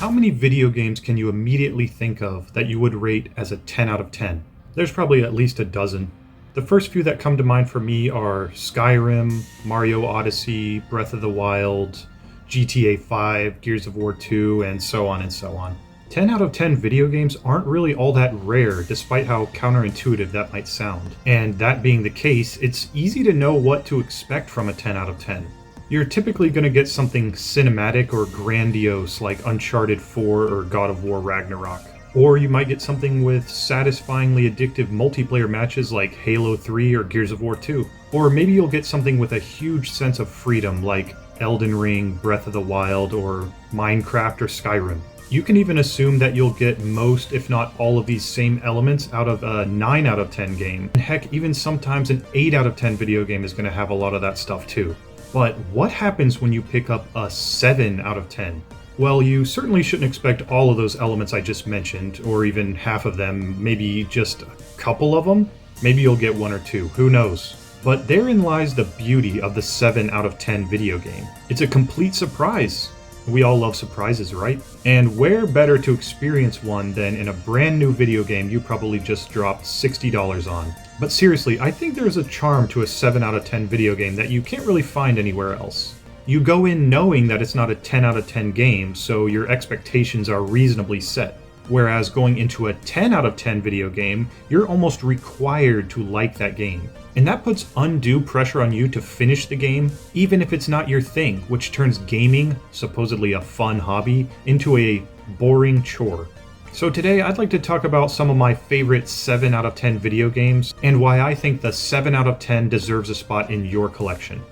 How many video games can you immediately think of that you would rate as a 10 out of 10? There's probably at least a dozen. The first few that come to mind for me are Skyrim, Mario Odyssey, Breath of the Wild, GTA 5, Gears of War 2, and so on and so on. 10 out of 10 video games aren't really all that rare, despite how counterintuitive that might sound. And that being the case, it's easy to know what to expect from a 10 out of 10. You're typically going to get something cinematic or grandiose like Uncharted 4 or God of War Ragnarok. Or you might get something with satisfyingly addictive multiplayer matches like Halo 3 or Gears of War 2. Or maybe you'll get something with a huge sense of freedom like Elden Ring, Breath of the Wild, or Minecraft or Skyrim. You can even assume that you'll get most, if not all of these same elements out of a 9 out of 10 game. And heck, even sometimes an 8 out of 10 video game is going to have a lot of that stuff too. But what happens when you pick up a 7 out of 10? Well, you certainly shouldn't expect all of those elements I just mentioned, or even half of them, maybe just a couple of them. Maybe you'll get one or two, who knows? But therein lies the beauty of the 7 out of 10 video game. It's a complete surprise. We all love surprises, right? And where better to experience one than in a brand new video game you probably just dropped $60 on. But seriously, I think there's a charm to a 7 out of 10 video game that you can't really find anywhere else. You go in knowing that it's not a 10 out of 10 game, so your expectations are reasonably set. Whereas going into a 10 out of 10 video game, you're almost required to like that game. And that puts undue pressure on you to finish the game, even if it's not your thing, which turns gaming, supposedly a fun hobby, into a boring chore. So today I'd like to talk about some of my favorite 7 out of 10 video games, and why I think the 7 out of 10 deserves a spot in your collection.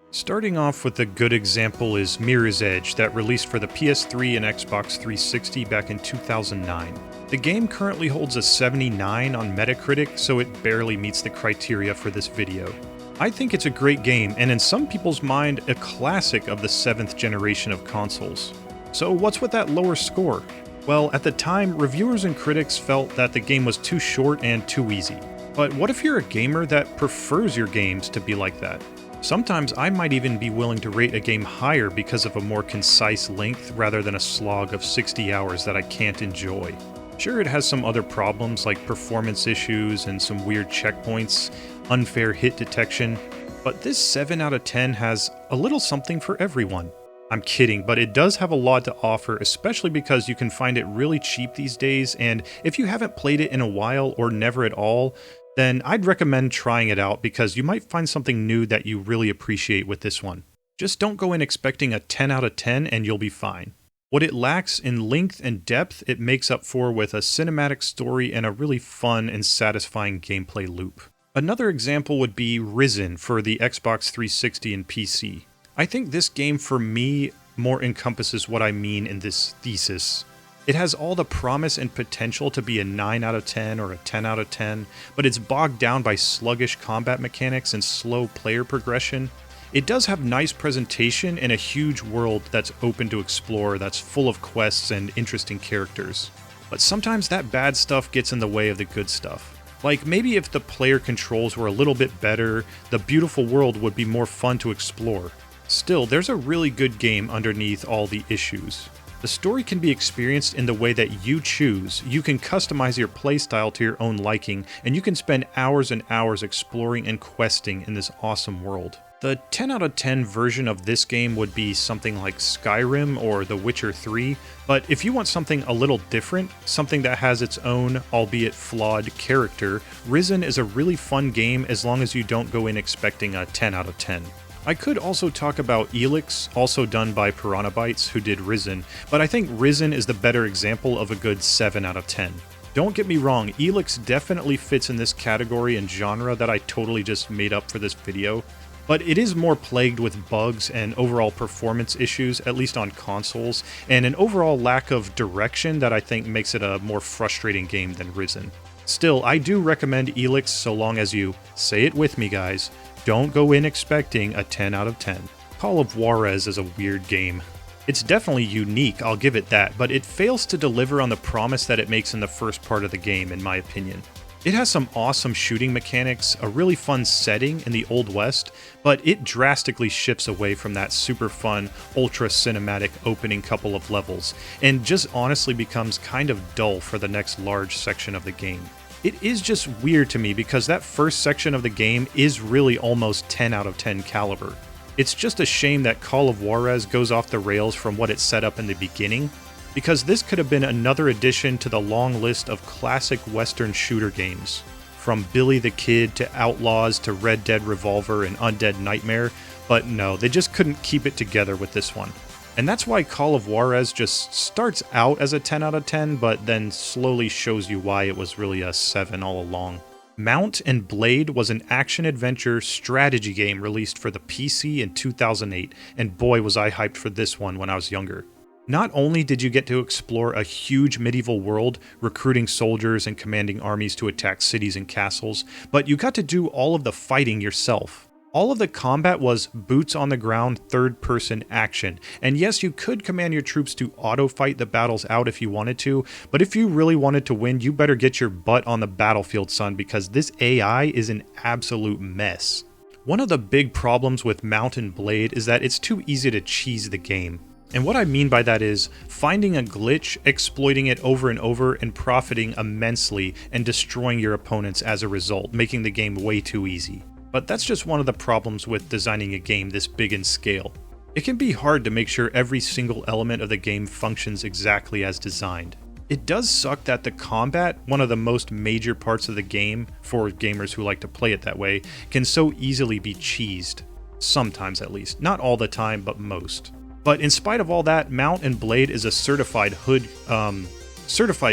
Starting off with a good example is Mirror's Edge, that released for the PS3 and Xbox 360 back in 2009. The game currently holds a 79 on Metacritic, so it barely meets the criteria for this video. I think it's a great game, and in some people's mind, a classic of the 7th generation of consoles. So what's with that lower score? Well, at the time, reviewers and critics felt that the game was too short and too easy. But what if you're a gamer that prefers your games to be like that? Sometimes I might even be willing to rate a game higher because of a more concise length rather than a slog of 60 hours that I can't enjoy. Sure, it has some other problems like performance issues and some weird checkpoints, unfair hit detection, but this 7 out of 10 has a little something for everyone. I'm kidding, but it does have a lot to offer, especially because you can find it really cheap these days, and if you haven't played it in a while or never at all, then I'd recommend trying it out because you might find something new that you really appreciate with this one. Just don't go in expecting a 10 out of 10 and you'll be fine. What it lacks in length and depth, it makes up for with a cinematic story and a really fun and satisfying gameplay loop. Another example would be Risen for the Xbox 360 and PC. I think this game for me more encompasses what I mean in this thesis. It has all the promise and potential to be a 9 out of 10 or a 10 out of 10, but it's bogged down by sluggish combat mechanics and slow player progression. It does have nice presentation and a huge world that's open to explore, that's full of quests and interesting characters. But sometimes that bad stuff gets in the way of the good stuff. Like maybe if the player controls were a little bit better, the beautiful world would be more fun to explore. Still, there's a really good game underneath all the issues. The story can be experienced in the way that you choose. You can customize your playstyle to your own liking, and you can spend hours and hours exploring and questing in this awesome world. The 10 out of 10 version of this game would be something like Skyrim or The Witcher 3, but if you want something a little different, something that has its own, albeit flawed, character, Risen is a really fun game as long as you don't go in expecting a 10 out of 10. I could also talk about Elix, also done by Piranha Bytes, who did Risen, but I think Risen is the better example of a good 7 out of 10. Don't get me wrong, Elix definitely fits in this category and genre that I totally just made up for this video, but it is more plagued with bugs and overall performance issues, at least on consoles, and an overall lack of direction that I think makes it a more frustrating game than Risen. Still, I do recommend Elix so long as you, say it with me guys, don't go in expecting a 10 out of 10. Call of Juarez is a weird game. It's definitely unique, I'll give it that, but it fails to deliver on the promise that it makes in the first part of the game, in my opinion. It has some awesome shooting mechanics, a really fun setting in the Old West, but it drastically shifts away from that super fun, ultra cinematic opening couple of levels, and just honestly becomes kind of dull for the next large section of the game. It is just weird to me because that first section of the game is really almost 10 out of 10 caliber. It's just a shame that Call of Juarez goes off the rails from what it set up in the beginning, because this could have been another addition to the long list of classic Western shooter games. From Billy the Kid to Outlaws to Red Dead Revolver and Undead Nightmare, but no, they just couldn't keep it together with this one. And that's why Call of Juarez just starts out as a 10 out of 10, but then slowly shows you why it was really a 7 all along. Mount and Blade was an action-adventure strategy game released for the PC in 2008, and boy was I hyped for this one when I was younger. Not only did you get to explore a huge medieval world, recruiting soldiers and commanding armies to attack cities and castles, but you got to do all of the fighting yourself. All of the combat was boots-on-the-ground, third-person action, and yes, you could command your troops to auto-fight the battles out if you wanted to, but if you really wanted to win, you better get your butt on the battlefield, son, because this AI is an absolute mess. One of the big problems with Mount and Blade is that it's too easy to cheese the game. And what I mean by that is finding a glitch, exploiting it over and over, and profiting immensely and destroying your opponents as a result, making the game way too easy. But that's just one of the problems with designing a game this big in scale. It can be hard to make sure every single element of the game functions exactly as designed. It does suck that the combat, one of the most major parts of the game, for gamers who like to play it that way, can so easily be cheesed. Sometimes at least. Not all the time, but most. But in spite of all that, Mount and Blade is a certified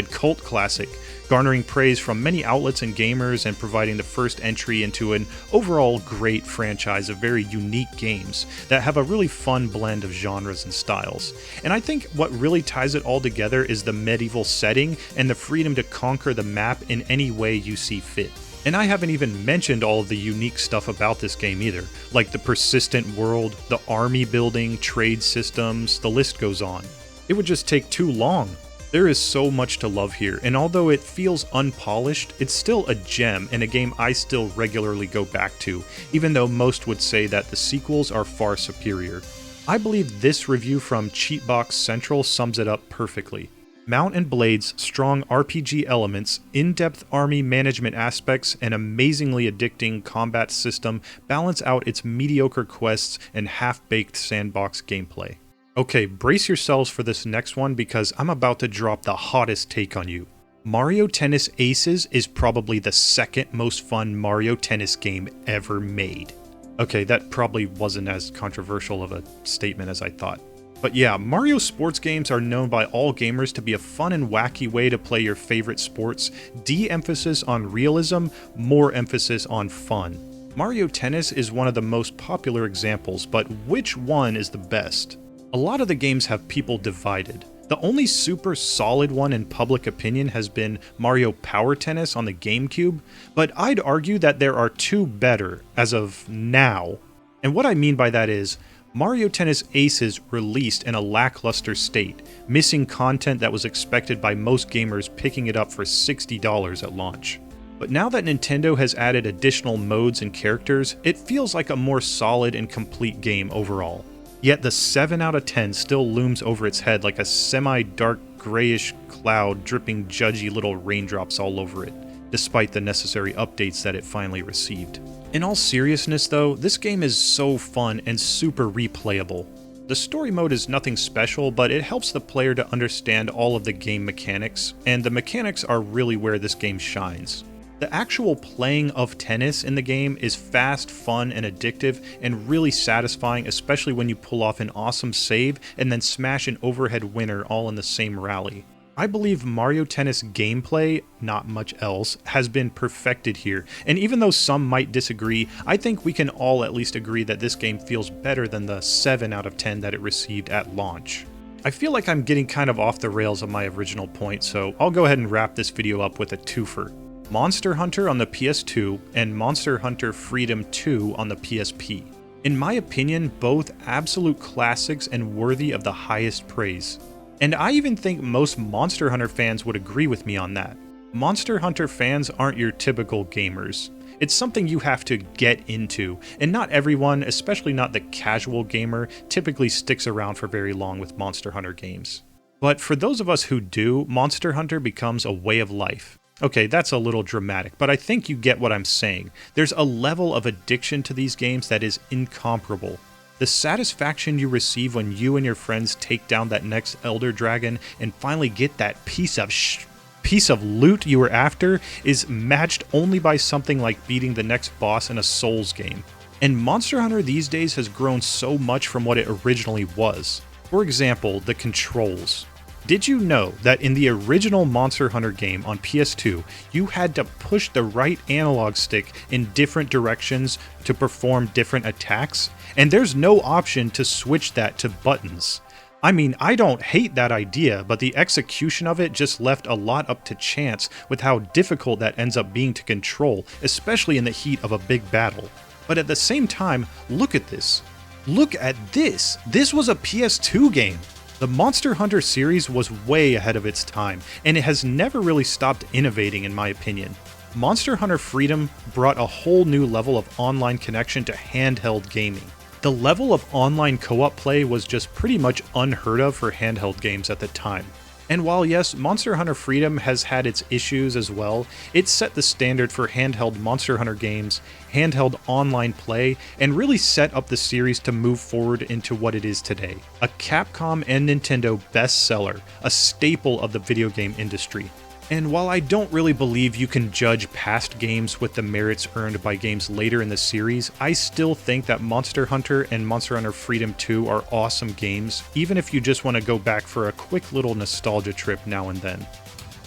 cult classic, garnering praise from many outlets and gamers and providing the first entry into an overall great franchise of very unique games that have a really fun blend of genres and styles. And I think what really ties it all together is the medieval setting and the freedom to conquer the map in any way you see fit. And I haven't even mentioned all of the unique stuff about this game either, like the persistent world, the army building, trade systems, the list goes on. It would just take too long. There is so much to love here, and although it feels unpolished, it's still a gem and a game I still regularly go back to, even though most would say that the sequels are far superior. I believe this review from Cheatbox Central sums it up perfectly. Mount and Blade's strong RPG elements, in-depth army management aspects, and amazingly addicting combat system balance out its mediocre quests and half-baked sandbox gameplay. Okay, brace yourselves for this next one because I'm about to drop the hottest take on you. Mario Tennis Aces is probably the second most fun Mario Tennis game ever made. Okay, that probably wasn't as controversial of a statement as I thought. But yeah, Mario sports games are known by all gamers to be a fun and wacky way to play your favorite sports, de-emphasis on realism, more emphasis on fun. Mario Tennis is one of the most popular examples, but which one is the best? A lot of the games have people divided. The only super solid one in public opinion has been Mario Power Tennis on the GameCube, but I'd argue that there are two better as of now. And what I mean by that is, Mario Tennis Aces released in a lackluster state, missing content that was expected by most gamers picking it up for $60 at launch. But now that Nintendo has added additional modes and characters, it feels like a more solid and complete game overall. Yet the 7 out of 10 still looms over its head like a semi-dark grayish cloud dripping judgy little raindrops all over it, despite the necessary updates that it finally received. In all seriousness though, this game is so fun and super replayable. The story mode is nothing special, but it helps the player to understand all of the game mechanics, and the mechanics are really where this game shines. The actual playing of tennis in the game is fast, fun, and addictive, and really satisfying, especially when you pull off an awesome save and then smash an overhead winner all in the same rally. I believe Mario Tennis gameplay, not much else, has been perfected here, and even though some might disagree, I think we can all at least agree that this game feels better than the 7 out of 10 that it received at launch. I feel like I'm getting kind of off the rails on my original point, so I'll go ahead and wrap this video up with a twofer. Monster Hunter on the PS2 and Monster Hunter Freedom 2 on the PSP. In my opinion, both absolute classics and worthy of the highest praise. And I even think most Monster Hunter fans would agree with me on that. Monster Hunter fans aren't your typical gamers. It's something you have to get into, and not everyone, especially not the casual gamer, typically sticks around for very long with Monster Hunter games. But for those of us who do, Monster Hunter becomes a way of life. Okay, that's a little dramatic, but I think you get what I'm saying. There's a level of addiction to these games that is incomparable. The satisfaction you receive when you and your friends take down that next Elder Dragon and finally get that piece of loot you were after is matched only by something like beating the next boss in a Souls game. And Monster Hunter these days has grown so much from what it originally was. For example, the controls. Did you know that in the original Monster Hunter game on PS2, you had to push the right analog stick in different directions to perform different attacks? And there's no option to switch that to buttons. I mean, I don't hate that idea, but the execution of it just left a lot up to chance with how difficult that ends up being to control, especially in the heat of a big battle. But at the same time, look at this. Look at this! This was a PS2 game! The Monster Hunter series was way ahead of its time, and it has never really stopped innovating in my opinion. Monster Hunter Freedom brought a whole new level of online connection to handheld gaming. The level of online co-op play was just pretty much unheard of for handheld games at the time. And while yes, Monster Hunter Freedom has had its issues as well, it set the standard for handheld Monster Hunter games, handheld online play, and really set up the series to move forward into what it is today. A Capcom and Nintendo bestseller, a staple of the video game industry. And while I don't really believe you can judge past games with the merits earned by games later in the series, I still think that Monster Hunter and Monster Hunter Freedom 2 are awesome games, even if you just want to go back for a quick little nostalgia trip now and then.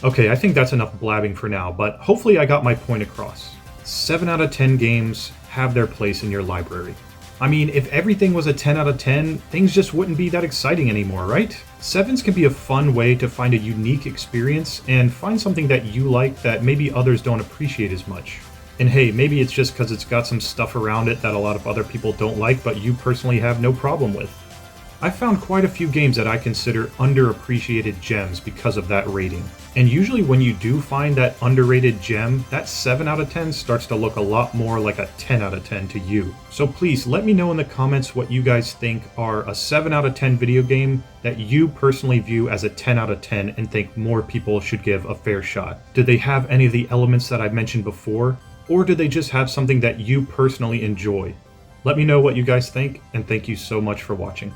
Okay, I think that's enough blabbing for now, but hopefully I got my point across. 7 out of 10 games have their place in your library. I mean, if everything was a 10 out of 10, things just wouldn't be that exciting anymore, right? 7s can be a fun way to find a unique experience and find something that you like that maybe others don't appreciate as much. And hey, maybe it's just because it's got some stuff around it that a lot of other people don't like, but you personally have no problem with. I've found quite a few games that I consider underappreciated gems because of that rating. And usually when you do find that underrated gem, that 7 out of 10 starts to look a lot more like a 10 out of 10 to you. So please let me know in the comments what you guys think are a 7 out of 10 video game that you personally view as a 10 out of 10 and think more people should give a fair shot. Do they have any of the elements that I've mentioned before? Or do they just have something that you personally enjoy? Let me know what you guys think, and thank you so much for watching.